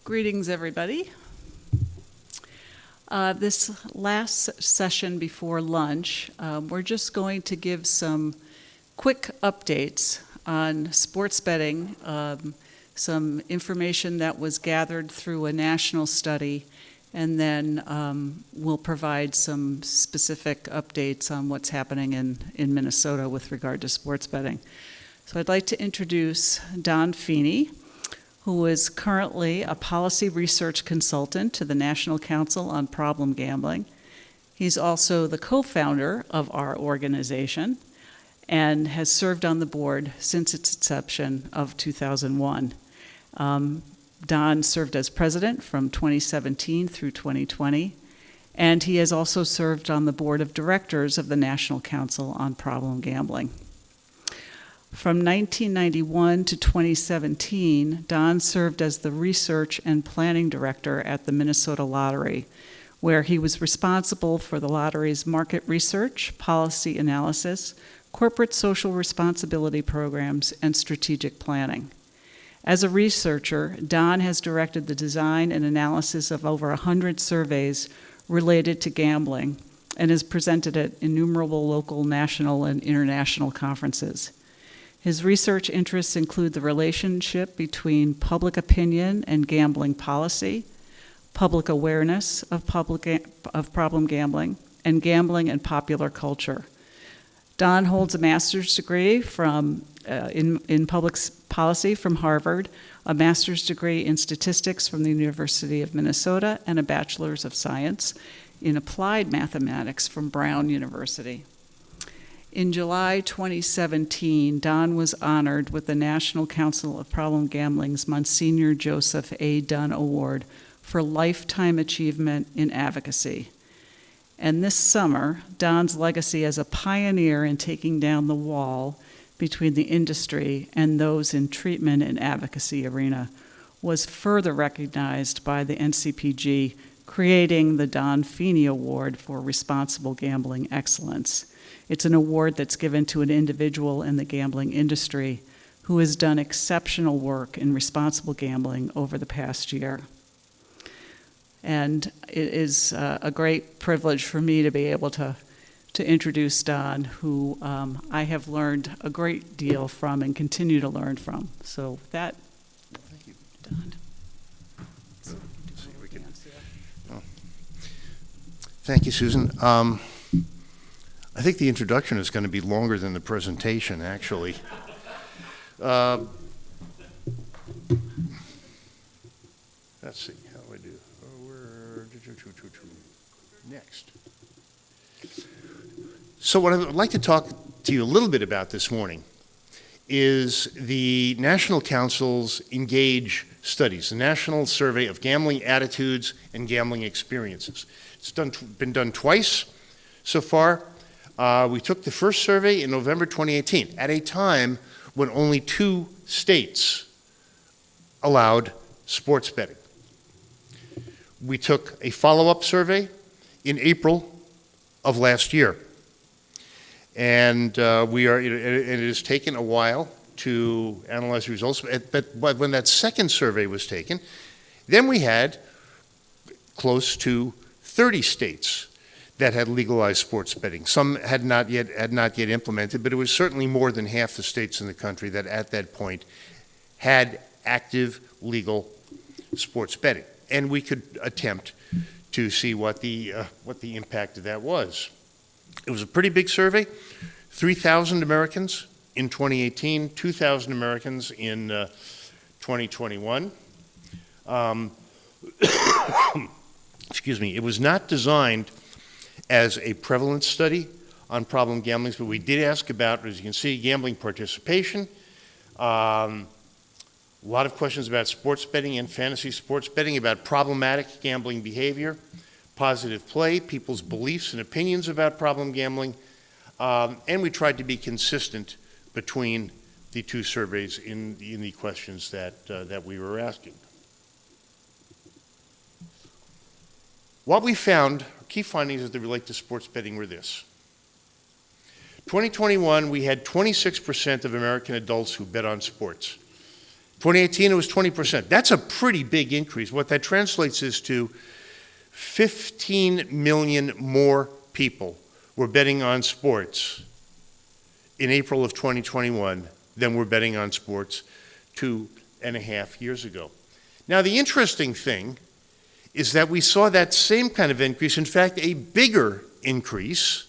Greetings, everybody. This last session before lunch, we're just going to give some quick updates on sports betting, some information that was gathered through a national study, and then we'll provide some specific updates on what's happening in Minnesota with regard to sports betting. So I'd like to introduce Don Feeney, who is currently a policy research consultant to the National Council on Problem Gambling. He's also the co-founder of our organization and has served on the board since its inception of 2001. Don served as president from 2017 through 2020, and he has also served on the board of directors of the National Council on Problem Gambling. From 1991 to 2017, Don served as the research and planning director at the Minnesota Lottery, where he was responsible for the lottery's market research, policy analysis, corporate social responsibility programs, and strategic planning. As a researcher, Don has directed the design and analysis of over 100 surveys related to gambling and has presented at innumerable local, national, and international conferences. His research interests include the relationship between public opinion and gambling policy, public awareness of problem gambling, and gambling and popular culture. Don holds a master's degree in public policy from Harvard, a master's degree in statistics from the University of Minnesota, and a bachelor's of science in applied mathematics from Brown University. In July 2017, Don was honored with the National Council of Problem Gambling's Monsignor Joseph A. Dunn Award for Lifetime Achievement in Advocacy. And this summer, Don's legacy as a pioneer in taking down the wall between the industry and those in treatment and advocacy arena was further recognized by the NCPG, creating the Don Feeney Award for Responsible Gambling Excellence. It's an award that's given to an individual in the gambling industry who has done exceptional work in responsible gambling over the past year. And it is a great privilege for me to be able to introduce Don, who I have learned a great deal from and continue to learn from. So with that, thank you, Don. Thank you, Susan. I think the introduction is going to be longer than the presentation, actually. Let's see, how do I do? Next. So what I would like to talk to you a little bit about this morning is the National Council's Engage studies, the National Survey of Gambling Attitudes and Gambling Experiences. It's been done twice so far. We took the first survey in November 2018 at a time when only 2 states allowed sports betting. We took a follow-up survey in April of last year. And it has taken a while to analyze the results, but when that second survey was taken, then we had close to 30 states that had legalized sports betting. Some had not yet implemented, but it was certainly more than half the states in the country that at that point had active legal sports betting. And we could attempt to see what the impact of that was. It was a pretty big survey, 3,000 Americans in 2018, 2,000 Americans in 2021. Excuse me, it was not designed as a prevalence study on problem gambling, but we did ask about, as you can see, gambling participation, a lot of questions about sports betting and fantasy sports betting, about problematic gambling behavior, positive play, people's beliefs and opinions about problem gambling, and we tried to be consistent between the 2 surveys in the questions that we were asking. What we found, key findings as they relate to sports betting were this. 2021, we had 26% of American adults who bet on sports. 2018, it was 20%. That's a pretty big increase. What that translates is to 15 million more people were betting on sports in April of 2021 than were betting on sports 2.5 years ago. Now, the interesting thing is that we saw that same kind of increase, in fact, a bigger increase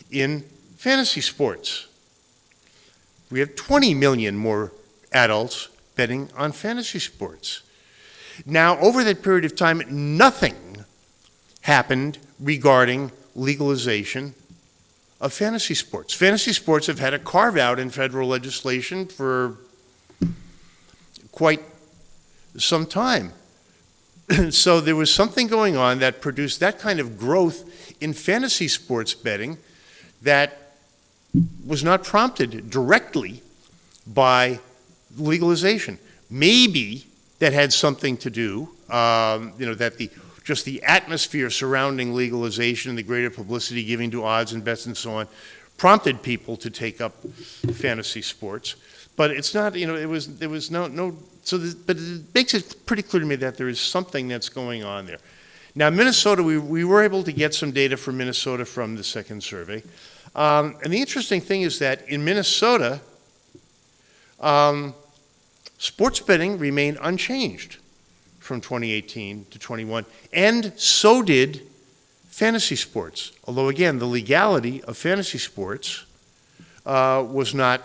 in fantasy sports. We have 20 million more adults betting on fantasy sports. Now, over that period of time, nothing happened regarding legalization of fantasy sports. Fantasy sports have had a carve-out in federal legislation for quite some time. So there was something going on that produced that kind of growth in fantasy sports betting that was not prompted directly by legalization. Maybe that had something to do, that just the atmosphere surrounding legalization and the greater publicity given to odds and bets and so on prompted people to take up fantasy sports. But it's not, there was no, but it makes it pretty clear to me that there is something that's going on there. Now, Minnesota, we were able to get some data from Minnesota from the second survey. And the interesting thing is that in Minnesota, sports betting remained unchanged from 2018 to 21, and so did fantasy sports. Although, again, the legality of fantasy sports was not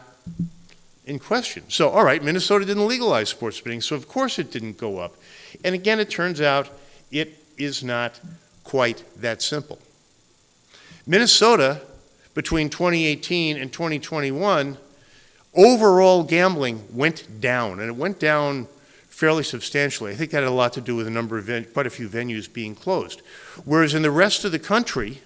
in question. So, all right, Minnesota didn't legalize sports betting, so of course it didn't go up. And again, it turns out it is not quite that simple. Minnesota, between 2018 and 2021, overall gambling went down, and it went down fairly substantially. I think that had a lot to do with a number of quite a few venues being closed. Whereas in the rest of the country,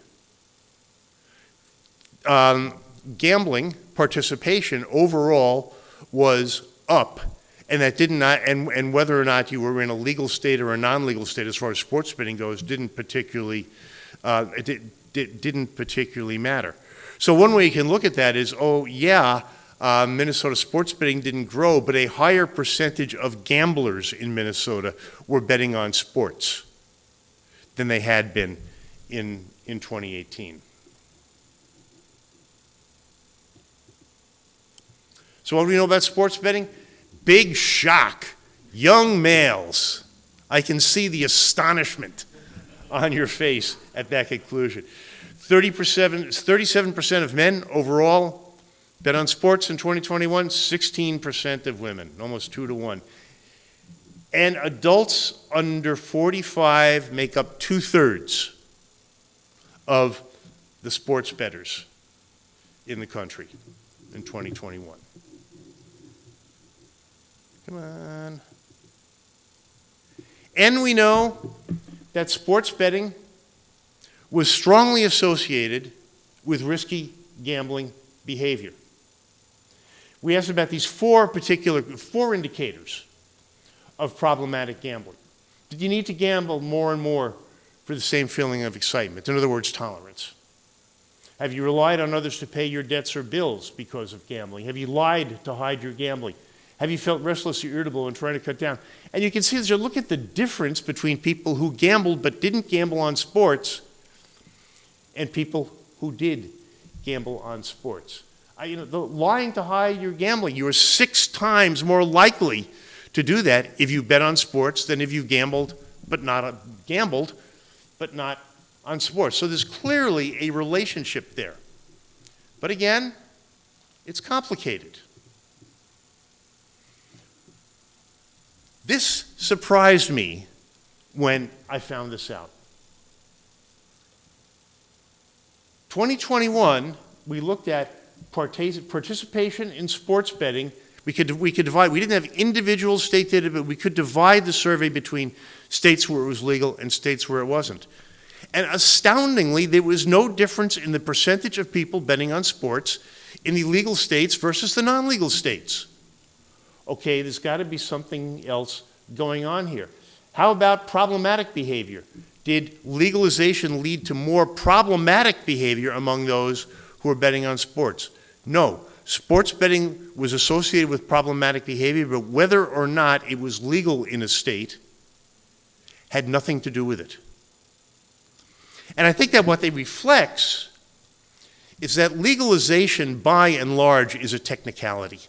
gambling participation overall was up, and that did not, and whether or not you were in a legal state or a non-legal state as far as sports betting goes, didn't particularly matter. So one way you can look at that is, Minnesota sports betting didn't grow, but a higher percentage of gamblers in Minnesota were betting on sports than they had been in 2018. So what do we know about sports betting? Big shock. Young males. I can see the astonishment on your face at that conclusion. 37% of men overall bet on sports in 2021, 16% of women, almost 2 to 1. And adults under 45 make up 2/3 of the sports bettors in the country in 2021. Come on. And we know that sports betting was strongly associated with risky gambling behavior. We asked about these four indicators of problematic gambling. Did you need to gamble more and more for the same feeling of excitement? In other words, tolerance. Have you relied on others to pay your debts or bills because of gambling? Have you lied to hide your gambling? Have you felt restless or irritable and trying to cut down? And you can see as you look at the difference between people who gambled but didn't gamble on sports and people who did gamble on sports. The lying to hide your gambling, you are 6 times more likely to do that if you bet on sports than if you gambled but not on sports. So there's clearly a relationship there. But again, it's complicated. This surprised me when I found this out. 2021, we looked at participation in sports betting. We could divide. We didn't have individual state data, but we could divide the survey between states where it was legal and states where it wasn't. And astoundingly, there was no difference in the percentage of people betting on sports in the legal states versus the non-legal states. Okay, there's got to be something else going on here. How about problematic behavior? Did legalization lead to more problematic behavior among those who are betting on sports? No. Sports betting was associated with problematic behavior, but whether or not it was legal in a state had nothing to do with it. And I think that what they reflects is that legalization, by and large, is a technicality.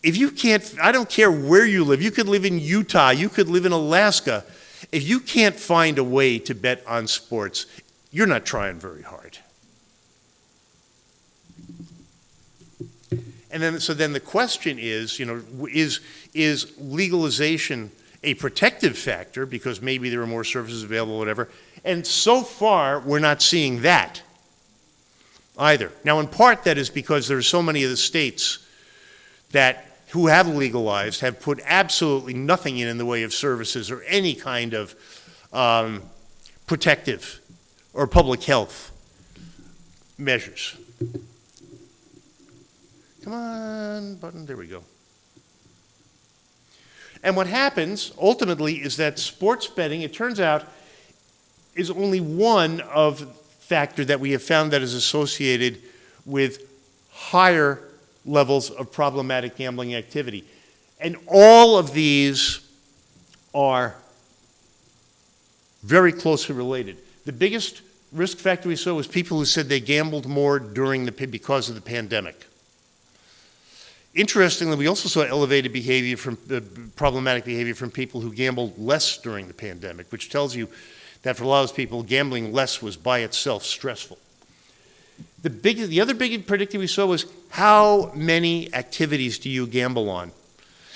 If you can't, I don't care where you live, you could live in Utah, you could live in Alaska, if you can't find a way to bet on sports, you're not trying very hard. And then, so then the question is, is legalization a protective factor because maybe there are more services available, whatever? And so far, we're not seeing that either. Now, in part, that is because there are so many of the states who have legalized have put absolutely nothing in the way of services or any kind of protective or public health measures. Come on, button, there we go. And what happens, ultimately, is that sports betting, it turns out, is only one of factor that we have found that is associated with higher levels of problematic gambling activity. And all of these are very closely related. The biggest risk factor we saw was people who said they gambled more because of the pandemic. Interestingly, we also saw elevated behavior problematic behavior from people who gambled less during the pandemic, which tells you that for a lot of people, gambling less was by itself stressful. The other big predictor we saw was how many activities do you gamble on?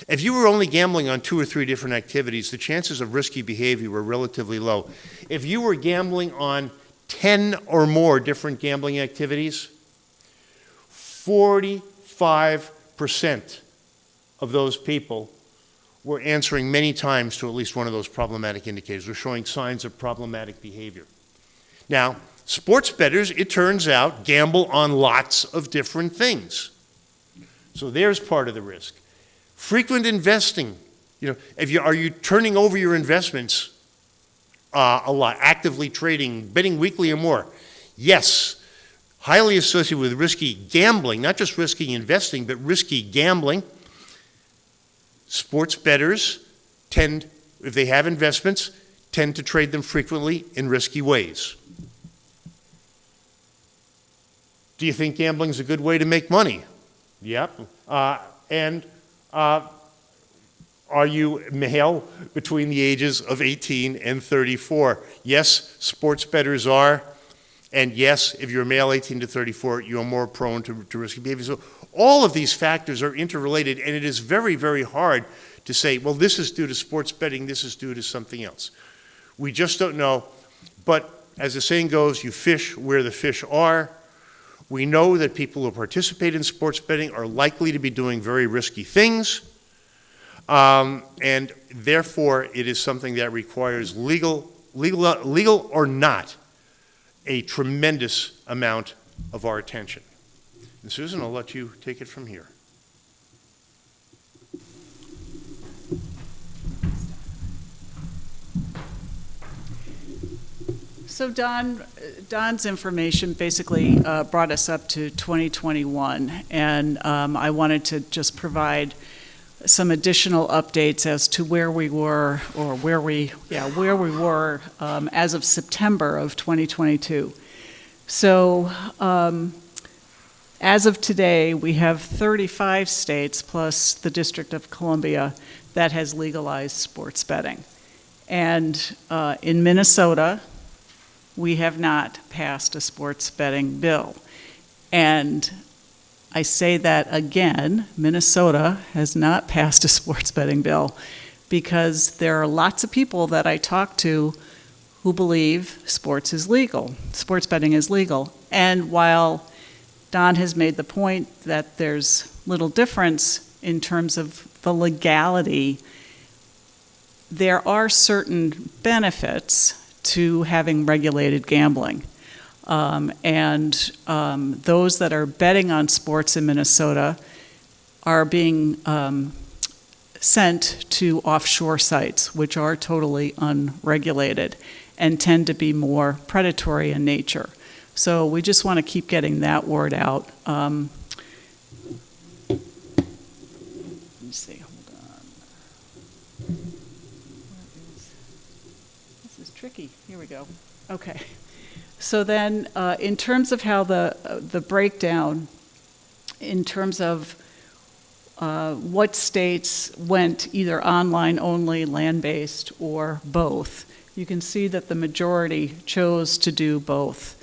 If you were only gambling on 2 or 3 different activities, the chances of risky behavior were relatively low. If you were gambling on 10 or more different gambling activities, 45% of those people were answering many times to at least one of those problematic indicators, were showing signs of problematic behavior. Now, sports bettors, it turns out, gamble on lots of different things. So there's part of the risk. Frequent investing. Are you turning over your investments a lot, actively trading, betting weekly or more? Yes. Highly associated with risky gambling, not just risky investing, but risky gambling. Sports bettors tend, if they have investments, tend to trade them frequently in risky ways. Do you think gambling is a good way to make money? Yep. Are you male between the ages of 18 and 34? Yes, sports bettors are. And yes, if you're male 18 to 34, you're more prone to risky behavior. So all of these factors are interrelated, and it is very, very hard to say, well, this is due to sports betting, this is due to something else. We just don't know. But as the saying goes, you fish where the fish are. We know that people who participate in sports betting are likely to be doing very risky things. And therefore, it is something that requires legal or not, a tremendous amount of our attention. And Susan, I'll let you take it from here. So Don's information basically brought us up to 2021, and I wanted to just provide some additional updates as to where we were, or where we were as of September of 2022. So as of today, we have 35 states plus the District of Columbia that has legalized sports betting. And in Minnesota, we have not passed a sports betting bill. And I say that again, Minnesota has not passed a sports betting bill because there are lots of people that I talk to who believe sports betting is legal. And while Don has made the point that there's little difference in terms of the legality, there are certain benefits to having regulated gambling. Those that are betting on sports in Minnesota are being sent to offshore sites, which are totally unregulated and tend to be more predatory in nature. So we just want to keep getting that word out. Let me see, hold on. This is tricky. Here we go. Okay. So then, in terms of how the breakdown, in terms of what states went either online only, land-based, or both, you can see that the majority chose to do both.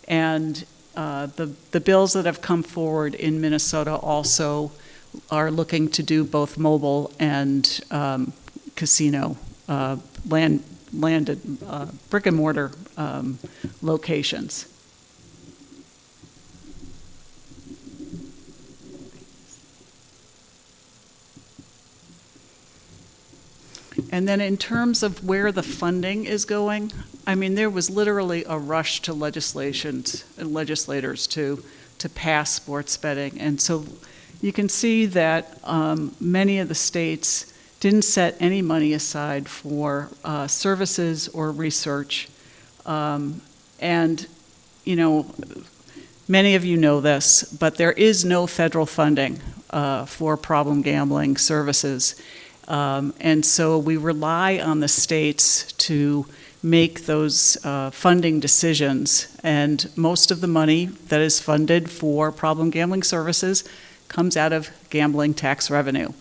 And the bills that have come forward in Minnesota also are looking to do both mobile and casino landed brick and mortar locations. And then in terms of where the funding is going, I mean, there was literally a rush to legislators to pass sports betting. And so you can see that many of the states didn't set any money aside for services or research. And, you know, many of you know this, but there is no federal funding for problem gambling services. And so we rely on the states to make those funding decisions. And most of the money that is funded for problem gambling services comes out of gambling tax revenue.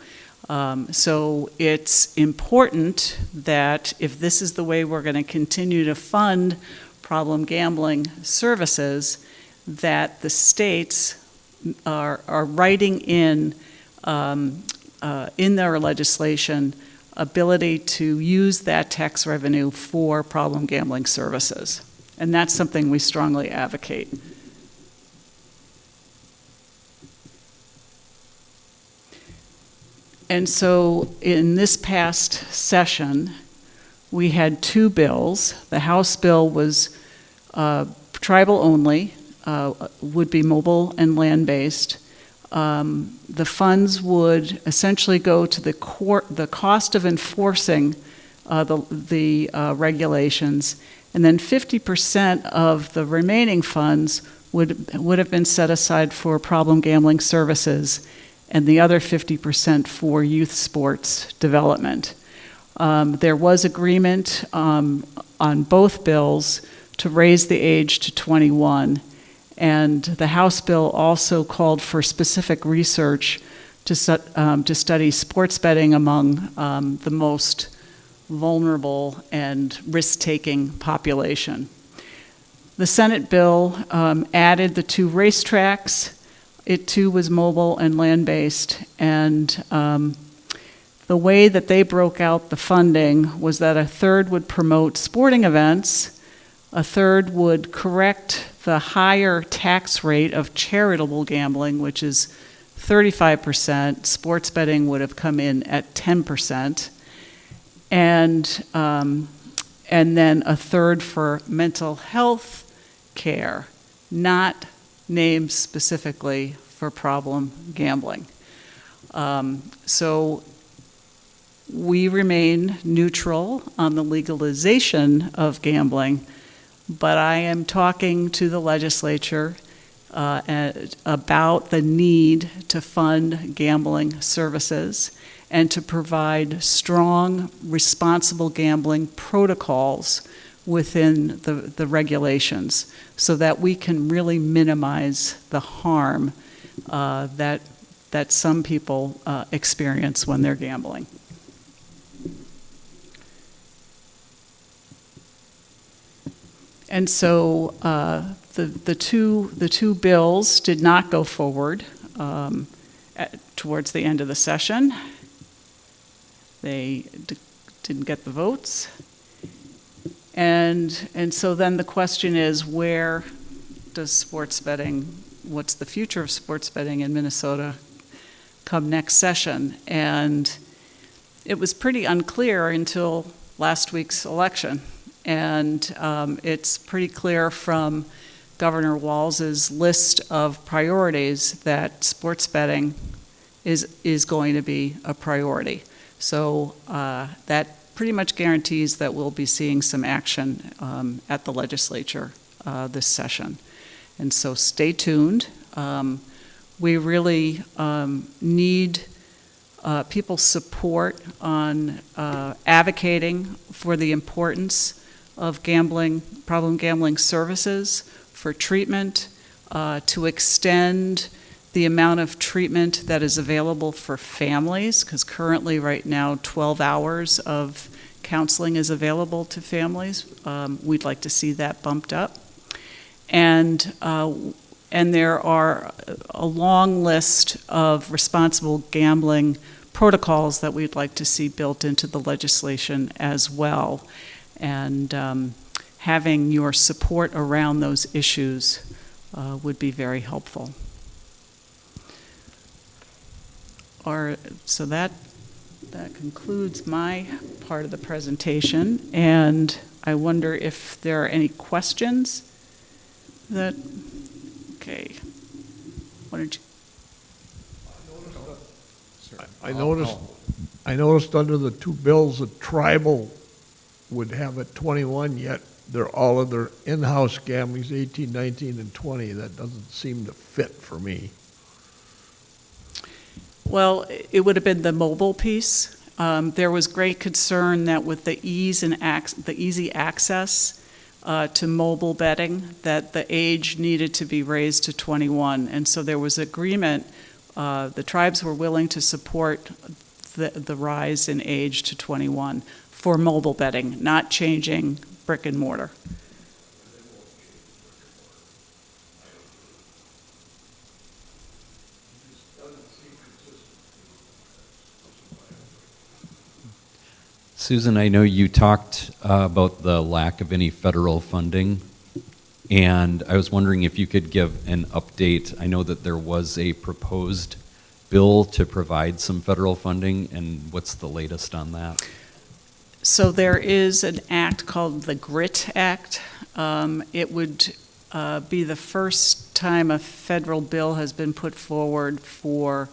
So it's important that if this is the way we're going to continue to fund problem gambling services, that the states are writing in their legislation ability to use that tax revenue for problem gambling services. And that's something we strongly advocate. And so in this past session, we had two bills. The House bill was tribal only, would be mobile and land-based. The funds would essentially go to the cost of enforcing the regulations, and then 50% of the remaining funds would have been set aside for problem gambling services, and the other 50% for youth sports development. There was agreement on both bills to raise the age to 21. And the House bill also called for specific research to study sports betting among the most vulnerable and risk-taking population. The Senate bill added the two racetracks. It too was mobile and land-based. And the way that they broke out the funding was that a third would promote sporting events, a third would correct the higher tax rate of charitable gambling, which is 35%. Sports betting would have come in at 10%. And then a third for mental health care, not named specifically for problem gambling. So we remain neutral on the legalization of gambling, but I am talking to the legislature about the need to fund gambling services and to provide strong, responsible gambling protocols within the regulations so that we can really minimize the harm that some people experience when they're gambling. And so the two bills did not go forward towards the end of the session. They didn't get the votes. And so then the question is, where does sports betting, what's the future of sports betting in Minnesota come next session? And it was pretty unclear until last week's election. And it's pretty clear from Governor Walz's list of priorities that sports betting is going to be a priority. So that pretty much guarantees that we'll be seeing some action at the legislature this session. And so stay tuned. We really need people's support on advocating for the importance of problem gambling services, for treatment, to extend the amount of treatment that is available for families, because currently, right now, 12 hours of counseling is available to families. We'd like to see that bumped up. And there are a long list of responsible gambling protocols that we'd like to see built into the legislation as well. And having your support around those issues would be very helpful. So that concludes my part of the presentation, and I wonder if there are any questions that, okay. Why don't you? I noticed under the two bills that tribal would have it 21, yet they're all of their in-house gambling's 18, 19, and 20. That doesn't seem to fit for me. Well, it would have been the mobile piece. There was great concern that with the easy access to mobile betting, that the age needed to be raised to 21. And so there was agreement. The tribes were willing to support the rise in age to 21 for mobile betting, not changing brick and mortar. Susan, I know you talked about the lack of any federal funding, and I was wondering if you could give an update. I know that there was a proposed bill to provide some federal funding, and what's the latest on that? So there is an act called the GRIT Act. It would be the first time a federal bill has been put forward for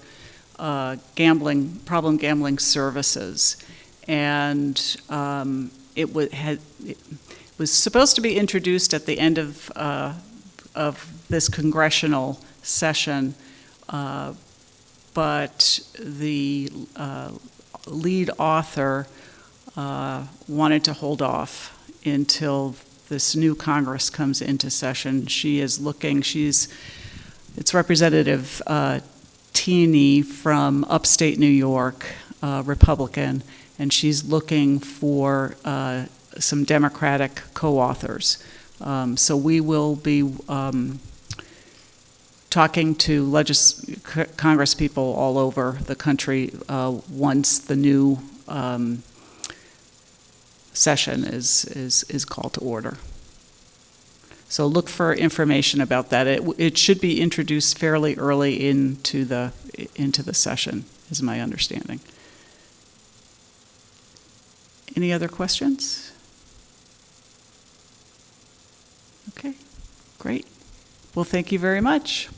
problem gambling services. And it was supposed to be introduced at the end of this congressional session, but the lead author wanted to hold off until this new Congress comes into session. It's Representative Teeny from upstate New York, Republican, and she's looking for some Democratic co-authors. So we will be talking to Congress people all over the country once the new session is called to order. So look for information about that. It should be introduced fairly early into the session, is my understanding. Any other questions? Okay, great. Well, thank you very much.